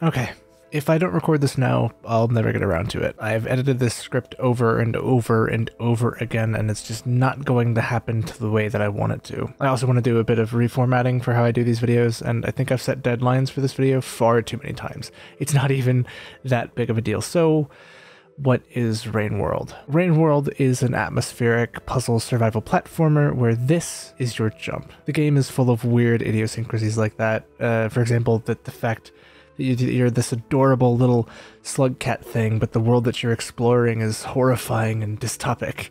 Okay. If I don't record this now, I'll never get around to it. I've edited this script over and over and over again, and it's just not going to happen to the way that I want it to. I also want to do a bit of reformatting for how I do these videos, and I think I've set deadlines for this video far too many times. It's not even that big of a deal. So, what is Rain World? Rain World is an atmospheric puzzle survival platformer where this is your jump. The game is full of weird idiosyncrasies like that. For example, the fact that you're this adorable little slug cat thing, but the world that you're exploring is horrifying and dystopic.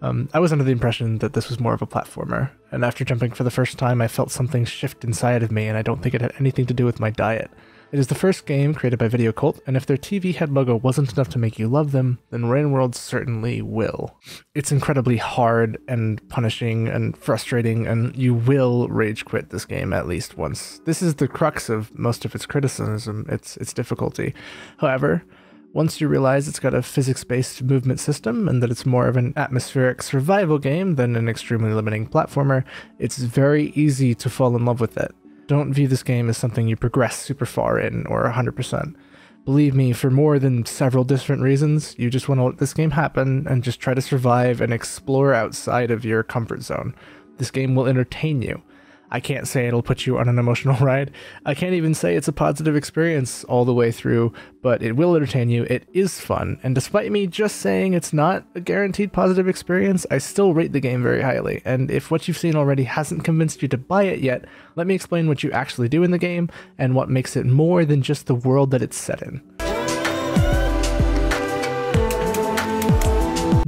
I was under the impression that this was more of a platformer, and after jumping for the first time, I felt something shift inside of me, and I don't think it had anything to do with my diet. It is the first game created by Video Cult, and if their TV head logo wasn't enough to make you love them, then Rain World certainly will. It's incredibly hard and punishing and frustrating, and you will rage quit this game at least once. This is the crux of most of its criticism, its difficulty. However, once you realize it's got a physics-based movement system and that it's more of an atmospheric survival game than an extremely limiting platformer, it's very easy to fall in love with it. Don't view this game as something you progress super far in, or 100%. Believe me, for more than several different reasons, you just want to let this game happen and just try to survive and explore outside of your comfort zone. This game will entertain you. I can't say it'll put you on an emotional ride. I can't even say it's a positive experience all the way through, but it will entertain you. It is fun, and despite me just saying it's not a guaranteed positive experience, I still rate the game very highly. And if what you've seen already hasn't convinced you to buy it yet, let me explain what you actually do in the game and what makes it more than just the world that it's set in.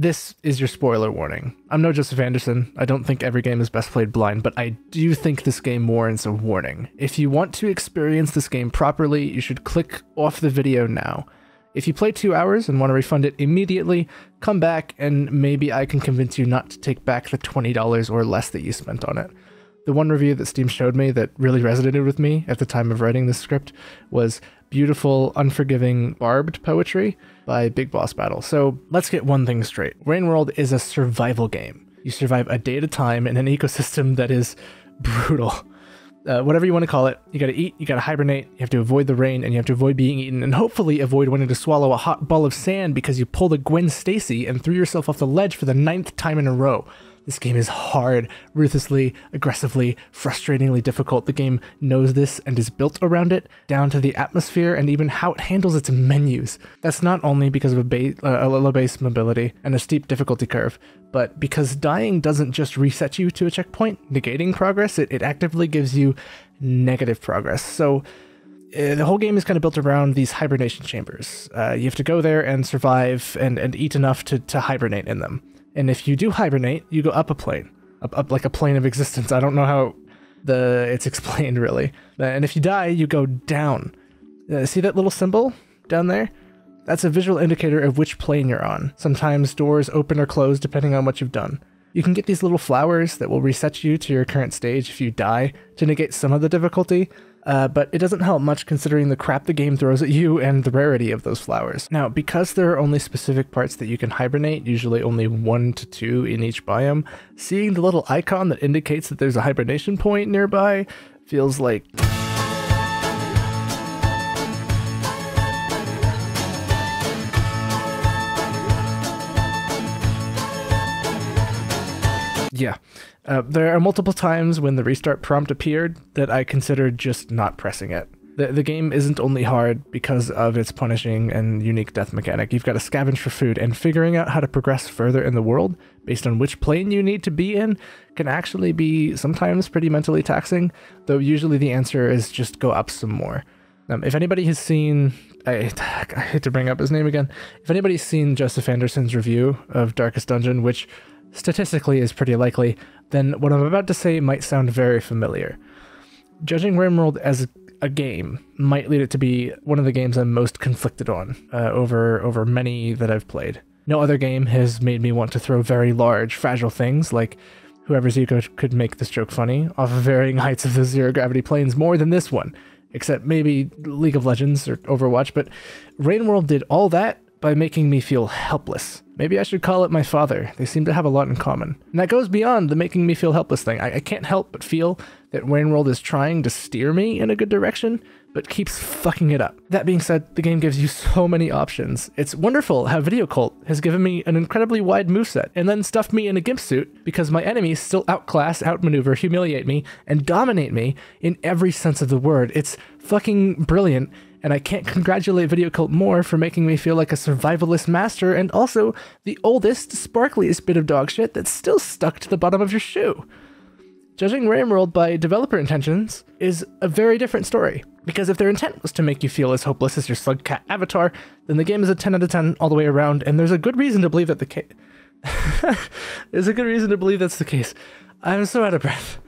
This is your spoiler warning. I'm no Joseph Anderson. I don't think every game is best played blind, but I do think this game warrants a warning. If you want to experience this game properly, you should click off the video now. If you play 2 hours and want to refund it immediately, come back and maybe I can convince you not to take back the $20 or less that you spent on it. The one review that Steam showed me that really resonated with me at the time of writing this script was beautiful, unforgiving, barbed poetry by Big Boss Battle. So let's get one thing straight. Rain World is a survival game. You survive a day at a time in an ecosystem that is brutal. Whatever you want to call it, you gotta eat, you gotta hibernate, you have to avoid the rain, and you have to avoid being eaten, and hopefully avoid wanting to swallow a hot ball of sand because you pulled a Gwen Stacy and threw yourself off the ledge for the 9th time in a row. This game is hard, ruthlessly, aggressively, frustratingly difficult. The game knows this and is built around it, down to the atmosphere and even how it handles its menus. That's not only because of a low base mobility and a steep difficulty curve, but because dying doesn't just reset you to a checkpoint, negating progress, it actively gives you negative progress. So the whole game is kind of built around these hibernation chambers. You have to go there and survive and eat enough to hibernate in them. And if you do hibernate, you go up a plane, up like a plane of existence. I don't know how it's explained really. And if you die, you go down. See that little symbol down there? That's a visual indicator of which plane you're on. Sometimes doors open or close depending on what you've done. You can get these little flowers that will reset you to your current stage if you die to negate some of the difficulty. But it doesn't help much considering the crap the game throws at you and the rarity of those flowers. Now, because there are only specific parts that you can hibernate, usually only 1 to 2 in each biome, seeing the little icon that indicates that there's a hibernation point nearby feels like... Yeah. There are multiple times when the restart prompt appeared that I considered just not pressing it. The game isn't only hard because of its punishing and unique death mechanic. You've got to scavenge for food, and figuring out how to progress further in the world based on which plane you need to be in can actually be sometimes pretty mentally taxing, though usually the answer is just go up some more. If anybody has seen... I hate to bring up his name again. If anybody's seen Joseph Anderson's review of Darkest Dungeon, which statistically is pretty likely, then what I'm about to say might sound very familiar. Judging Rain World as a game might lead it to be one of the games I'm most conflicted on over many that I've played. No other game has made me want to throw very large, fragile things like whoever's ego could make this joke funny off of varying heights of the zero-gravity planes more than this one, except maybe League of Legends or Overwatch, but Rain World did all that by making me feel helpless. Maybe I should call it my father. They seem to have a lot in common. And that goes beyond the making me feel helpless thing. I can't help but feel that World is trying to steer me in a good direction, but keeps fucking it up. That being said, the game gives you so many options. It's wonderful how Video Cult has given me an incredibly wide moveset and then stuffed me in a gimp suit because my enemies still outclass, outmaneuver, humiliate me, and dominate me in every sense of the word. It's fucking brilliant, and I can't congratulate Video Cult more for making me feel like a survivalist master and also the oldest, sparkliest bit of dog shit that's still stuck to the bottom of your shoe. Judging World by developer intentions is a very different story, because if their intent was to make you feel as hopeless as your slug cat avatar, then the game is a 10 out of 10 all the way around, and there's a good reason to believe that there's a good reason to believe that's the case. I'm so out of breath.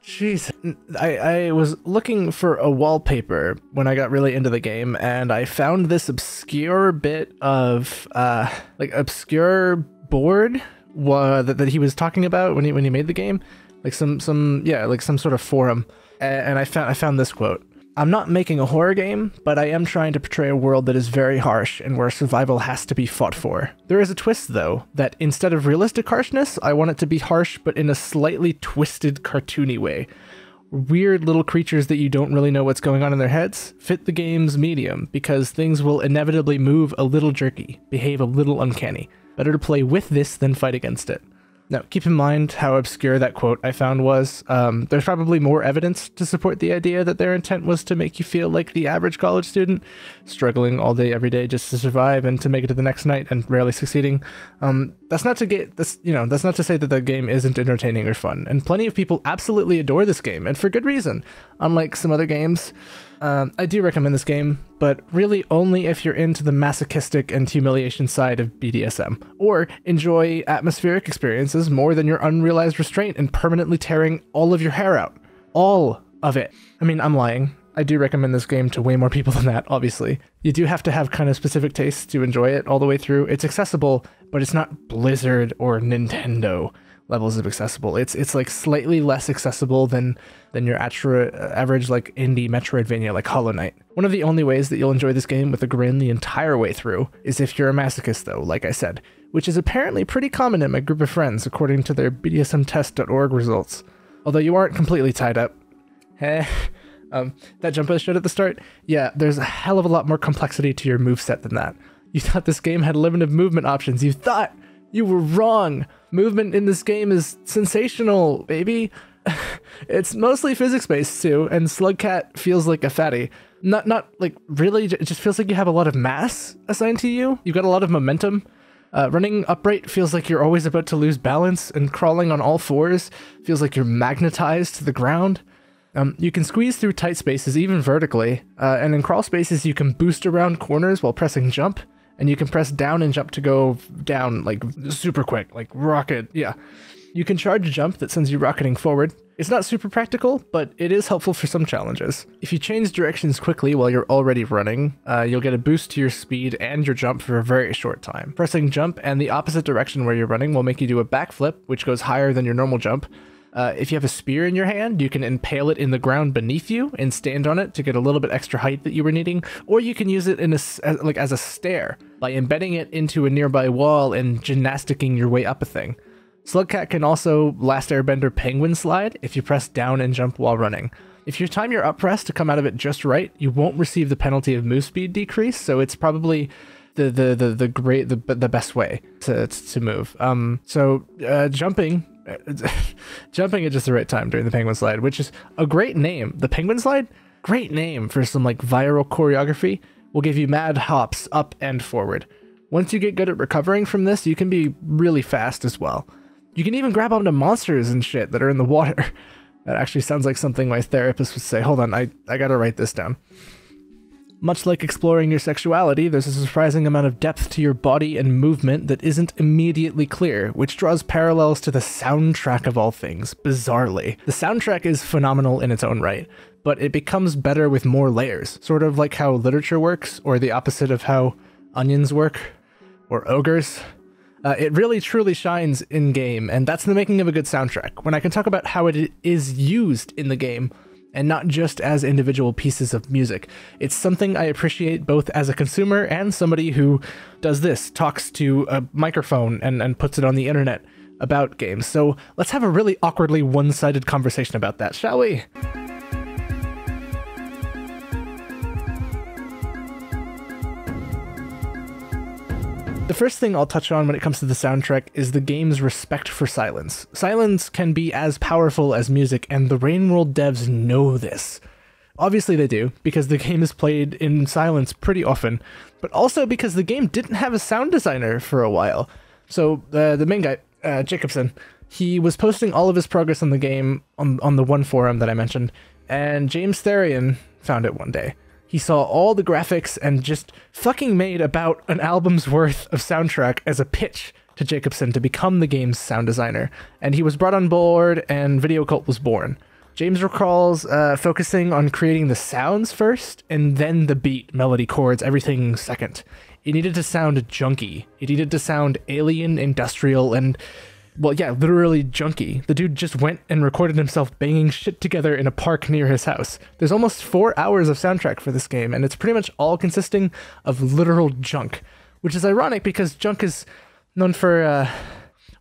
Jeez. I was looking for a wallpaper when I got really into the game, and I found this obscure bit of, obscure board that he was talking about when he made the game, like some sort of forum, and I found this quote. "I'm not making a horror game, but I am trying to portray a world that is very harsh and where survival has to be fought for. There is a twist though, that instead of realistic harshness, I want it to be harsh but in a slightly twisted, cartoony way. Weird little creatures that you don't really know what's going on in their heads fit the game's medium because things will inevitably move a little jerky, behave a little uncanny. Better to play with this than fight against it." Now, keep in mind how obscure that quote I found was. There's probably more evidence to support the idea that their intent was to make you feel like the average college student, struggling all day, every day just to survive and to make it to the next night and rarely succeeding. That's not to say that the game isn't entertaining or fun, and plenty of people absolutely adore this game, and for good reason. Unlike some other games, I do recommend this game, but really only if you're into the masochistic and humiliation side of BDSM, or enjoy atmospheric experiences more than your unrealized restraint and permanently tearing all of your hair out. All of it. I mean, I'm lying. I do recommend this game to way more people than that, obviously. You do have to have kind of specific tastes to enjoy it all the way through. It's accessible, but it's not Blizzard or Nintendo levels of accessible. It's like slightly less accessible than your average like indie Metroidvania like Hollow Knight. One of the only ways that you'll enjoy this game with a grin the entire way through is if you're a masochist though, like I said, which is apparently pretty common in my group of friends according to their BDSMtest.org results. Although you aren't completely tied up. That jump I showed at the start? Yeah, there's a hell of a lot more complexity to your moveset than that. You thought this game had limited movement options. You thought you were wrong. Movement in this game is sensational, baby. It's mostly physics-based too, and Slugcat feels like a fatty. Not like really, it just feels like you have a lot of mass assigned to you. You've got a lot of momentum. Running upright feels like you're always about to lose balance, and crawling on all fours feels like you're magnetized to the ground. You can squeeze through tight spaces, even vertically, and in crawl spaces you can boost around corners while pressing jump, and you can press down and jump to go down, like, super quick, like rocket, yeah. You can charge a jump that sends you rocketing forward. It's not super practical, but it is helpful for some challenges. If you change directions quickly while you're already running, you'll get a boost to your speed and your jump for a very short time. Pressing jump and the opposite direction where you're running will make you do a backflip, which goes higher than your normal jump. If you have a spear in your hand, you can impale it in the ground beneath you and stand on it to get a little bit extra height that you were needing, or you can use it as a stair by embedding it into a nearby wall and gymnasticking your way up a thing. Slugcat can also Last Airbender penguin slide if you press down and jump while running. If you time your up press to come out of it just right, you won't receive the penalty of move speed decrease, so it's probably the best way to move. Jumping at just the right time during the penguin slide, which is a great name. The penguin slide, great name for some like viral choreography, will give you mad hops up and forward. Once you get good at recovering from this, you can be really fast as well. You can even grab onto monsters and shit that are in the water. That actually sounds like something my therapist would say. Hold on, I gotta write this down. Much like exploring your sexuality, there's a surprising amount of depth to your body and movement that isn't immediately clear, which draws parallels to the soundtrack of all things, bizarrely. The soundtrack is phenomenal in its own right, but it becomes better with more layers, sort of like how literature works, or the opposite of how onions work, or ogres. It really truly shines in game, and that's the making of a good soundtrack. When I can talk about how it is used in the game, and not just as individual pieces of music. It's something I appreciate both as a consumer and somebody who does this, talks to a microphone and puts it on the internet about games. So let's have a really awkwardly one-sided conversation about that, shall we? The first thing I'll touch on when it comes to the soundtrack is the game's respect for silence. Silence can be as powerful as music, and the RainWorld devs know this. Obviously they do, because the game is played in silence pretty often, but also because the game didn't have a sound designer for a while. So the main guy, Jacobson, he was posting all of his progress on the game on the one forum that I mentioned, and James Therian found it one day. He saw all the graphics and just fucking made about an album's worth of soundtrack as a pitch to Jacobson to become the game's sound designer, and he was brought on board and Video Cult was born. James recalls focusing on creating the sounds first, and then the beat, melody, chords, everything second. It needed to sound junky. It needed to sound alien, industrial, and, well, yeah, literally junky. The dude just went and recorded himself banging shit together in a park near his house. There's almost 4 hours of soundtrack for this game, and it's pretty much all consisting of literal junk, which is ironic because junk is known for,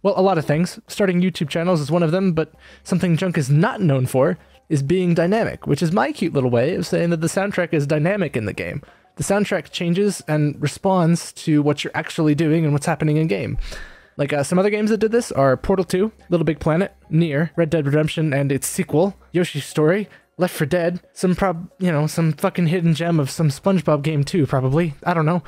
well, a lot of things. Starting YouTube channels is one of them, but something junk is not known for is being dynamic, which is my cute little way of saying that the soundtrack is dynamic in the game. The soundtrack changes and responds to what you're actually doing and what's happening in game. Like, some other games that did this are Portal 2, Little Big Planet, Nier, Red Dead Redemption and its sequel, Yoshi's Story, Left 4 Dead, some fucking hidden gem of some SpongeBob game too, probably. I don't know.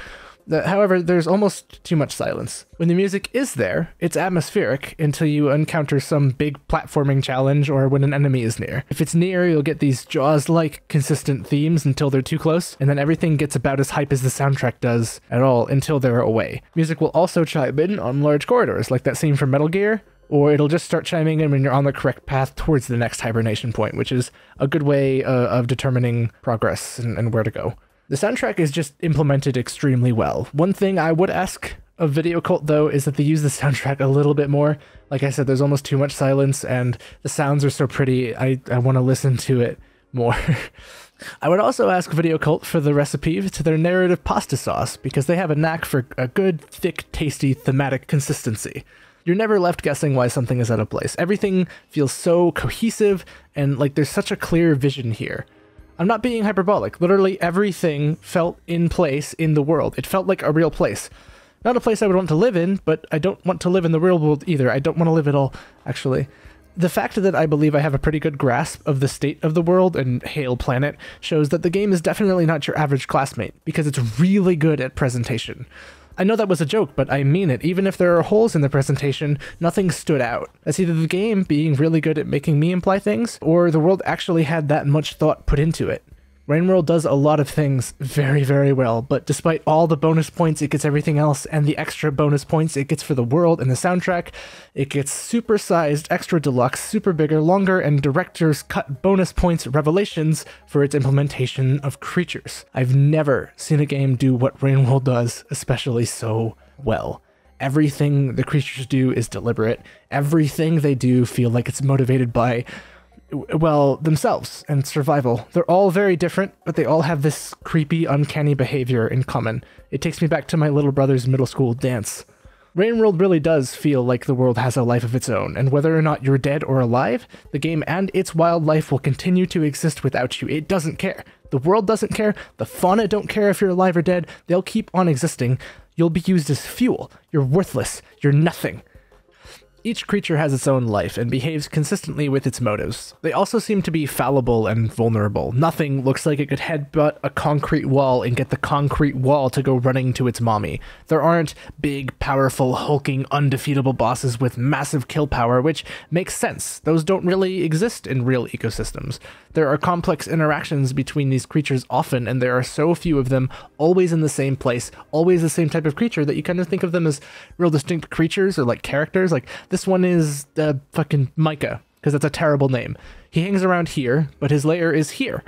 However, there's almost too much silence. When the music is there, it's atmospheric until you encounter some big platforming challenge or when an enemy is near. If it's near, you'll get these Jaws-like consistent themes until they're too close, and then everything gets about as hype as the soundtrack does at all until they're away. Music will also chime in on large corridors, like that scene from Metal Gear, or it'll just start chiming in when you're on the correct path towards the next hibernation point, which is a good way of determining progress and where to go. The soundtrack is just implemented extremely well. One thing I would ask of Video Cult, though, is that they use the soundtrack a little bit more. Like I said, there's almost too much silence, and the sounds are so pretty, I want to listen to it more. I would also ask Video Cult for the recipe to their narrative pasta sauce, because they have a knack for a good, thick, tasty, thematic consistency. You're never left guessing why something is out of place. Everything feels so cohesive, and like there's such a clear vision here. I'm not being hyperbolic. Literally everything felt in place in the world. It felt like a real place. Not a place I would want to live in, but I don't want to live in the real world either. I don't want to live at all, actually. The fact that I believe I have a pretty good grasp of the state of the world and Hail Planet shows that the game is definitely not your average classmate, because it's really good at presentation. I know that was a joke, but I mean it. Even if there are holes in the presentation, nothing stood out. That's either the game being really good at making me imply things, or the world actually had that much thought put into it. RainWorld does a lot of things very, very well, but despite all the bonus points it gets everything else, and the extra bonus points it gets for the world and the soundtrack, it gets super-sized, extra deluxe, super bigger, longer, and director's cut bonus points revelations for its implementation of creatures. I've never seen a game do what RainWorld does especially so well. Everything the creatures do is deliberate. Everything they do feel like it's motivated by, well, themselves and survival. They're all very different, but they all have this creepy, uncanny behavior in common. It takes me back to my little brother's middle school dance. RainWorld really does feel like the world has a life of its own, and whether or not you're dead or alive, the game and its wildlife will continue to exist without you. It doesn't care. The world doesn't care. The fauna don't care if you're alive or dead. They'll keep on existing. You'll be used as fuel. You're worthless. You're nothing. Each creature has its own life and behaves consistently with its motives. They also seem to be fallible and vulnerable. Nothing looks like it could headbutt a concrete wall and get the concrete wall to go running to its mommy. There aren't big, powerful, hulking, undefeatable bosses with massive kill power, which makes sense. Those don't really exist in real ecosystems. There are complex interactions between these creatures often, and there are so few of them always in the same place, always the same type of creature, that you kind of think of them as real distinct creatures or like characters. Like this one is fucking Micah, because that's a terrible name. He hangs around here, but his lair is here.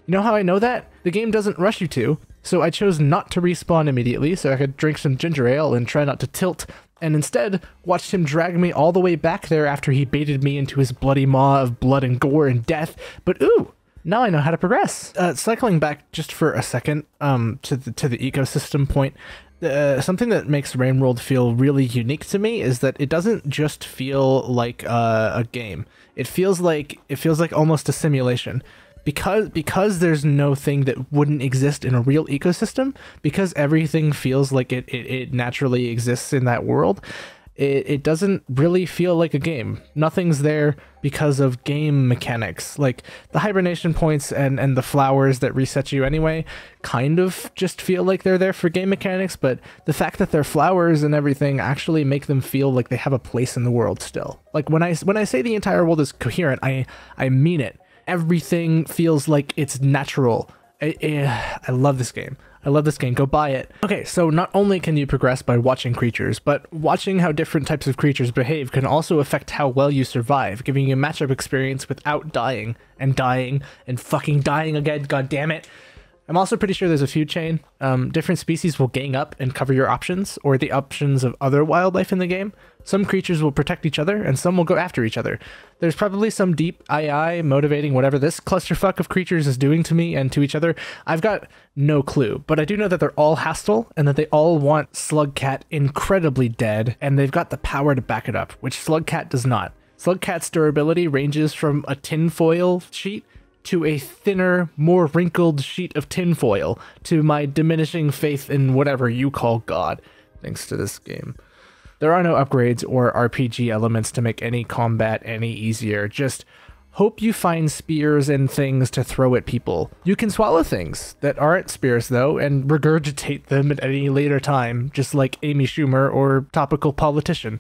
You know how I know that? The game doesn't rush you to, so I chose not to respawn immediately so I could drink some ginger ale and try not to tilt, and instead watched him drag me all the way back there after he baited me into his bloody maw of blood and gore and death. But ooh, Now I know how to progress. Cycling back just for a second to the ecosystem point, something that makes Rain World feel really unique to me is that it doesn't just feel like a game. It feels like almost a simulation. Because there's no thing that wouldn't exist in a real ecosystem, because everything feels like it naturally exists in that world, it doesn't really feel like a game. Nothing's there because of game mechanics. Like the hibernation points and the flowers that reset you anyway kind of just feel like they're there for game mechanics, but the fact that they're flowers and everything actually make them feel like they have a place in the world still. Like when I say the entire world is coherent, I mean it. Everything feels like it's natural. I love this game. I love this game. Go buy it. Okay, so not only can you progress by watching creatures, but watching how different types of creatures behave can also affect how well you survive, giving you a matchup experience without dying and fucking dying again, god damn it. I'm also pretty sure there's a food chain. Different species will gang up and cover your options, or the options of other wildlife in the game. Some creatures will protect each other, and some will go after each other. There's probably some deep AI motivating whatever this clusterfuck of creatures is doing to me and to each other. I've got no clue, but I do know that they're all hostile, and that they all want Slugcat incredibly dead, and they've got the power to back it up, which Slugcat does not. Slugcat's durability ranges from a tinfoil sheet to a thinner, more wrinkled sheet of tinfoil, to my diminishing faith in whatever you call God, thanks to this game. There are no upgrades or RPG elements to make any combat any easier, just hope you find spears and things to throw at people. You can swallow things that aren't spears though, and regurgitate them at any later time, just like Amy Schumer or Topical Politician.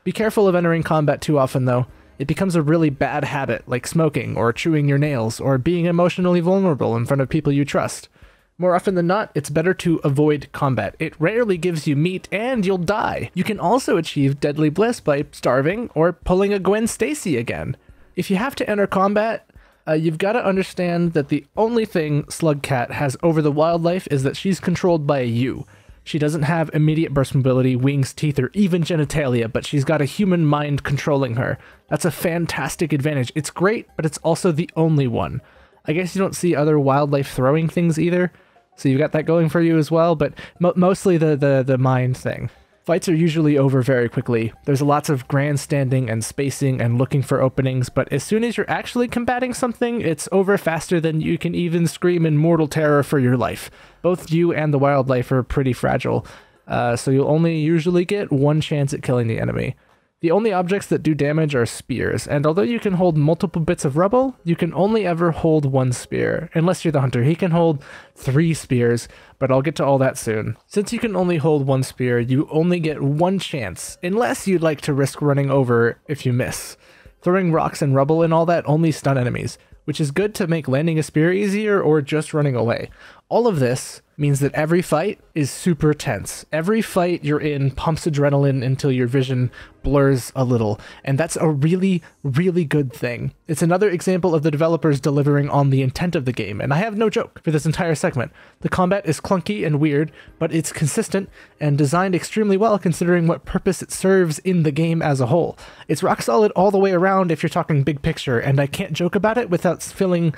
Be careful of entering combat too often though. It becomes a really bad habit, like smoking, or chewing your nails, or being emotionally vulnerable in front of people you trust. More often than not, it's better to avoid combat. It rarely gives you meat, and you'll die. You can also achieve deadly bliss by starving, or pulling a Gwen Stacy again. If you have to enter combat, you've got to understand that the only thing Slugcat has over the wildlife is that she's controlled by you. She doesn't have immediate burst mobility, wings, teeth, or even genitalia, but she's got a human mind controlling her. That's a fantastic advantage. It's great, but it's also the only one. I guess you don't see other wildlife throwing things either, so you've got that going for you as well, but mostly the mind thing. Fights are usually over very quickly. There's lots of grandstanding and spacing and looking for openings, but as soon as you're actually combating something, it's over faster than you can even scream in mortal terror for your life. Both you and the wildlife are pretty fragile, so you'll only usually get one chance at killing the enemy. The only objects that do damage are spears, and although you can hold multiple bits of rubble, you can only ever hold one spear. Unless you're the hunter, he can hold 3 spears, but I'll get to all that soon. Since you can only hold 1 spear, you only get 1 chance, unless you'd like to risk running over if you miss. Throwing rocks and rubble and all that only stun enemies, which is good to make landing a spear easier or just running away. All of this means that every fight is super tense. Every fight you're in pumps adrenaline until your vision blurs a little, and that's a really, really good thing. It's another example of the developers delivering on the intent of the game, and I have no joke for this entire segment. The combat is clunky and weird, but it's consistent and designed extremely well considering what purpose it serves in the game as a whole. It's rock solid all the way around if you're talking big picture, and I can't joke about it without feeling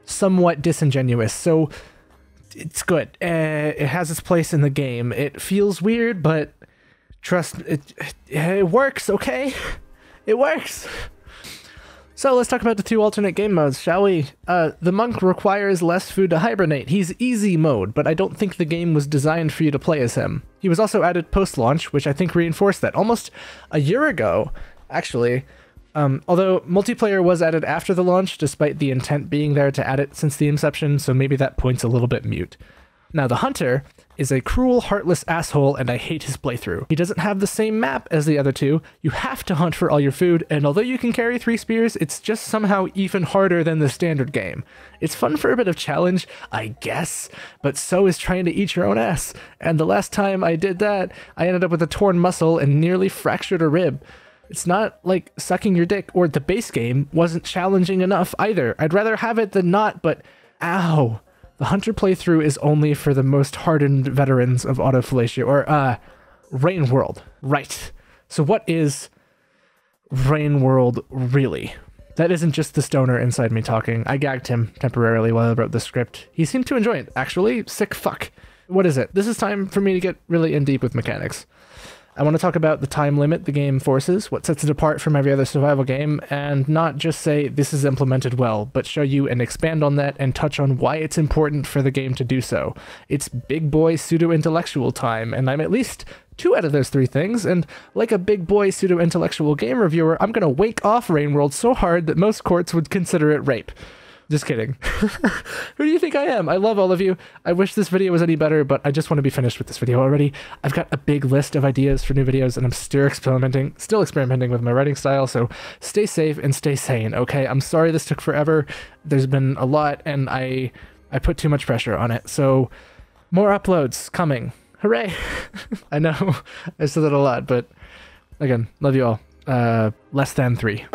somewhat disingenuous, so it's good. It has its place in the game. It feels weird, but trust it works, okay? It works. So let's talk about the 2 alternate game modes, shall we? The monk requires less food to hibernate. He's easy mode, but I don't think the game was designed for you to play as him. He was also added post-launch, which I think reinforced that. Almost a year ago, actually. Although multiplayer was added after the launch, despite the intent being there to add it since the inception, so maybe that point's a little bit mute. Now, the Hunter is a cruel, heartless asshole, and I hate his playthrough. He doesn't have the same map as the other 2. You have to hunt for all your food, and although you can carry 3 spears, it's just somehow even harder than the standard game. It's fun for a bit of challenge, I guess, but so is trying to eat your own ass. And the last time I did that, I ended up with a torn muscle and nearly fractured a rib. It's not like sucking your dick, or the base game wasn't challenging enough either. I'd rather have it than not, but ow. The Hunter playthrough is only for the most hardened veterans of autofellatio, or Rain World. Right. So what is Rain World really? That isn't just the stoner inside me talking. I gagged him temporarily while I wrote the script. He seemed to enjoy it, actually. Sick fuck. What is it? This is time for me to get really in deep with mechanics. I want to talk about the time limit the game forces, what sets it apart from every other survival game, and not just say this is implemented well, but show you and expand on that and touch on why it's important for the game to do so. It's big boy pseudo-intellectual time, and I'm at least 2 out of those 3 things, and like a big boy pseudo-intellectual game reviewer, I'm gonna wake off Rainworld so hard that most courts would consider it rape. Just kidding. Who do you think I am? I love all of you. I wish this video was any better, but I just want to be finished with this video already. I've got a big list of ideas for new videos, and I'm still experimenting with my writing style, so stay safe and stay sane, okay? I'm sorry this took forever. There's been a lot, and I put too much pressure on it, so more uploads coming. Hooray! I know, I said that a lot, but again, love you all. Less than 3.